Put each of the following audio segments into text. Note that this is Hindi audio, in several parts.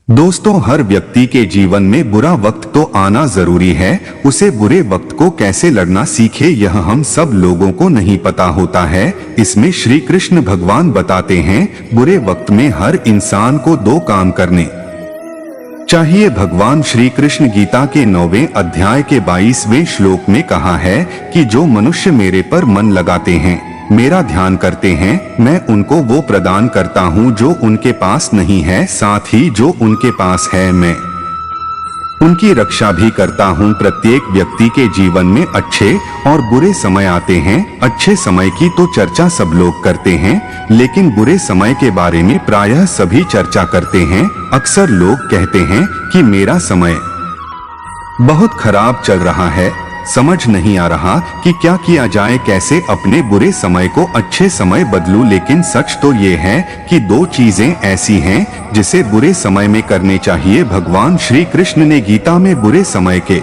दोस्तों, हर व्यक्ति के जीवन में बुरा वक्त तो आना जरूरी है। उसे बुरे वक्त को कैसे लड़ना सीखे, यह हम सब लोगों को नहीं पता होता है। इसमें श्री कृष्ण भगवान बताते हैं, बुरे वक्त में हर इंसान को दो काम करने चाहिए। भगवान श्री कृष्ण गीता के 9वें अध्याय के 22वें श्लोक में कहा है कि जो मनुष्य मेरे पर मन लगाते हैं, मेरा ध्यान करते हैं, मैं उनको वो प्रदान करता हूँ जो उनके पास नहीं है, साथ ही जो उनके पास है मैं उनकी रक्षा भी करता हूँ। प्रत्येक व्यक्ति के जीवन में अच्छे और बुरे समय आते हैं। अच्छे समय की तो चर्चा सब लोग करते हैं, लेकिन बुरे समय के बारे में प्रायः सभी चर्चा करते हैं। अक्सर लोग कहते हैं कि मेरा समय बहुत खराब चल रहा है, समझ नहीं आ रहा कि क्या किया जाए, कैसे अपने बुरे समय को अच्छे समय बदलूं। लेकिन सच तो ये है कि दो चीजें ऐसी हैं जिसे बुरे समय में करने चाहिए। भगवान श्री कृष्ण ने गीता में बुरे समय के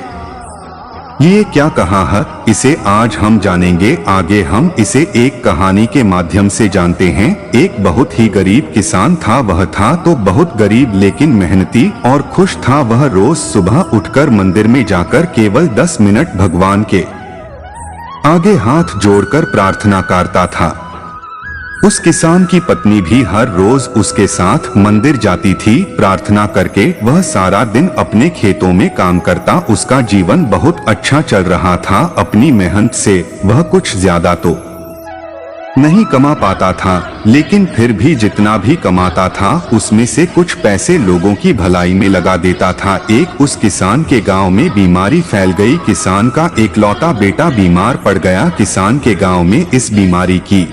ये क्या कहा है, इसे आज हम जानेंगे। आगे हम इसे एक कहानी के माध्यम से जानते हैं। एक बहुत ही गरीब किसान था। वह था तो बहुत गरीब, लेकिन मेहनती और खुश था। वह रोज सुबह उठकर मंदिर में जाकर केवल 10 मिनट भगवान के आगे हाथ जोड़कर प्रार्थना करता था। उस किसान की पत्नी भी हर रोज उसके साथ मंदिर जाती थी। प्रार्थना करके वह सारा दिन अपने खेतों में काम करता। उसका जीवन बहुत अच्छा चल रहा था। अपनी मेहनत से वह कुछ ज्यादा तो नहीं कमा पाता था, लेकिन फिर भी जितना भी कमाता था उसमें से कुछ पैसे लोगों की भलाई में लगा देता था। एक उस किसान के गांव में बीमारी फैल गई। किसान का एकलौता बेटा बीमार पड़ गया। किसान के गांव में इस बीमारी की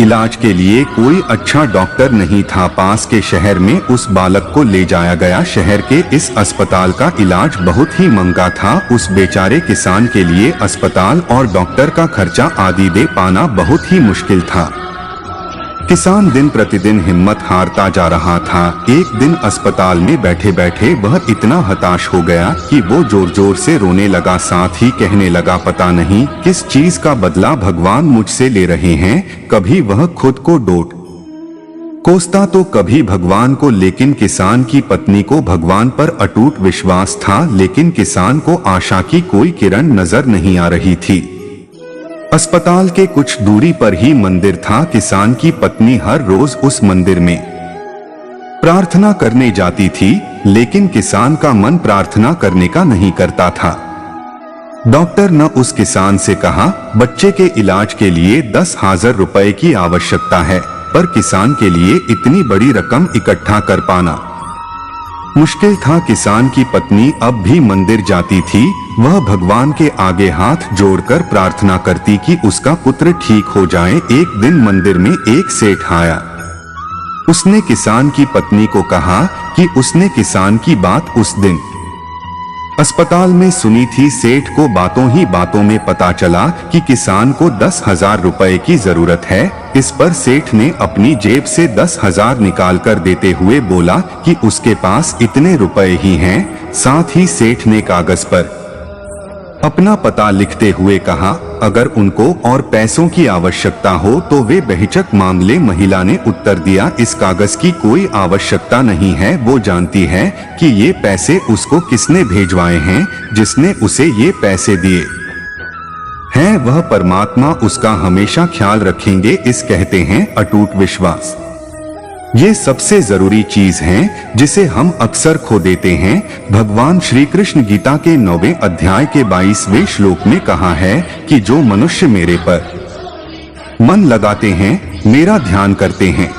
इलाज के लिए कोई अच्छा डॉक्टर नहीं था। पास के शहर में उस बालक को ले जाया गया। शहर के इस अस्पताल का इलाज बहुत ही महंगा था। उस बेचारे किसान के लिए अस्पताल और डॉक्टर का खर्चा आदि दे पाना बहुत ही मुश्किल था। किसान दिन प्रतिदिन हिम्मत हारता जा रहा था। एक दिन अस्पताल में बैठे बैठे वह इतना हताश हो गया कि वो जोर जोर से रोने लगा। साथ ही कहने लगा, पता नहीं किस चीज का बदला भगवान मुझसे ले रहे हैं। कभी वह खुद को डांट कोसता तो कभी भगवान को, लेकिन किसान की पत्नी को भगवान पर अटूट विश्वास था। लेकिन किसान को आशा की कोई किरण नजर नहीं आ रही थी। अस्पताल के कुछ दूरी पर ही मंदिर था। किसान की पत्नी हर रोज उस मंदिर में प्रार्थना करने जाती थी, लेकिन किसान का मन प्रार्थना करने का नहीं करता था। डॉक्टर ने उस किसान से कहा, बच्चे के इलाज के लिए 10,000 रुपए की आवश्यकता है, पर किसान के लिए इतनी बड़ी रकम इकट्ठा कर पाना मुश्किल था। किसान की पत्नी अब भी मंदिर जाती थी। वह भगवान के आगे हाथ जोड़कर प्रार्थना करती कि उसका पुत्र ठीक हो जाए। एक दिन मंदिर में एक सेठ आया। उसने किसान की पत्नी को कहा कि उसने किसान की बात उस दिन अस्पताल में सुनी थी। सेठ को बातों ही बातों में पता चला कि किसान को 10,000 रुपए की जरूरत है। इस पर सेठ ने अपनी जेब से 10,000 निकाल कर देते हुए बोला कि उसके पास इतने रुपए ही हैं। साथ ही सेठ ने कागज पर अपना पता लिखते हुए कहा, अगर उनको और पैसों की आवश्यकता हो तो वे बेहिचक मांग ले। महिला ने उत्तर दिया, इस कागज की कोई आवश्यकता नहीं है। वो जानती है कि ये पैसे उसको किसने भेजवाए हैं। जिसने उसे ये पैसे दिए हैं वह परमात्मा उसका हमेशा ख्याल रखेंगे। इस कहते हैं अटूट विश्वास। ये सबसे जरूरी चीज है जिसे हम अक्सर खो देते हैं। भगवान श्री कृष्ण गीता के 9वें अध्याय के 22वें श्लोक में कहा है कि जो मनुष्य मेरे पर मन लगाते हैं, मेरा ध्यान करते हैं,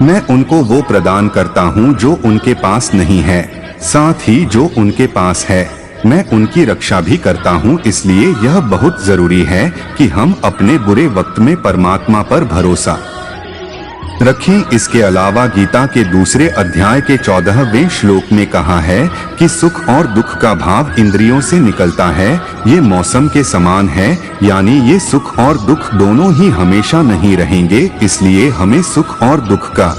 मैं उनको वो प्रदान करता हूँ जो उनके पास नहीं है, साथ ही जो उनके पास है मैं उनकी रक्षा भी करता हूँ। इसलिए यह बहुत जरूरी है कि हम अपने बुरे वक्त में परमात्मा पर भरोसा रखें। इसके अलावा गीता के दूसरे अध्याय के 14वें श्लोक में कहा है कि सुख और दुख का भाव इंद्रियों से निकलता है। ये मौसम के समान है, यानी ये सुख और दुख दोनों ही हमेशा नहीं रहेंगे। इसलिए हमें सुख और दुख का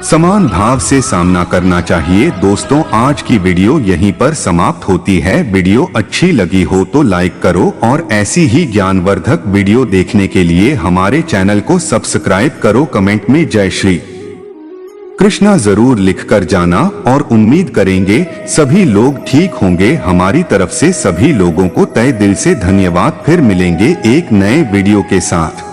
समान भाव से सामना करना चाहिए। दोस्तों, आज की वीडियो यहीं पर समाप्त होती है। वीडियो अच्छी लगी हो तो लाइक करो और ऐसी ही ज्ञानवर्धक वीडियो देखने के लिए हमारे चैनल को सब्सक्राइब करो। कमेंट में जय श्री कृष्णा जरूर लिखकर जाना और उम्मीद करेंगे सभी लोग ठीक होंगे। हमारी तरफ से सभी लोगों को तहे दिल से धन्यवाद। फिर मिलेंगे एक नए वीडियो के साथ।